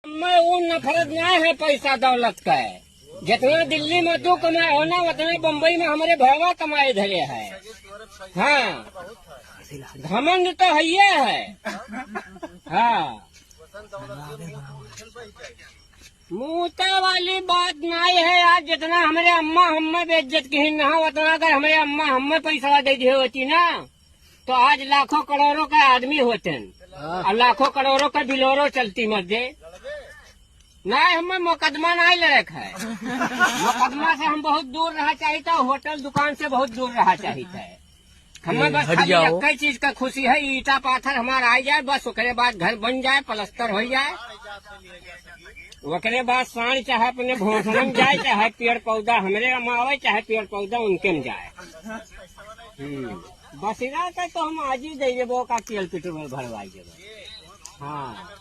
मैं वो नफरत ना है पैसा दौलत का है। जितना दिल्ली में तू कमाए हो ना उतना बम्बई में हमारे भैया कमाए धरे है। हाँ, घमंड तो है। हाँ, मूता वाली बात नहीं है। आज जितना हमारे अम्मा हमें बेइज्जत की ना उतना अगर हमारे अम्मा हमें पैसा दे दी होती ना तो आज लाखों करोड़ों का आदमी होते और लाखों करोड़ों का बिलोरो चलती मर्दे। नहीं, हमें मुकदमा नहीं लड़क है। मुकदमा से हम बहुत दूर रहा चाहिए था। होटल दुकान से बहुत दूर रहा चाहिए। हमें बस खाली एक ही चीज का खुशी है, ईटा पाथर हमारा आ जाए बस। उसके बाद घर बन जाए, प्लस्तर हो जाए। उसके बाद साण चाहे अपने भोसड़ा में जाए, चाहे पेड़ पौधा हमारे आवे, चाहे पेड़ पौधा उनके में जाए। बस इधर तो हम आज ही दे देबो का तेल पेट्रोल भरवाई देबो। हाँ।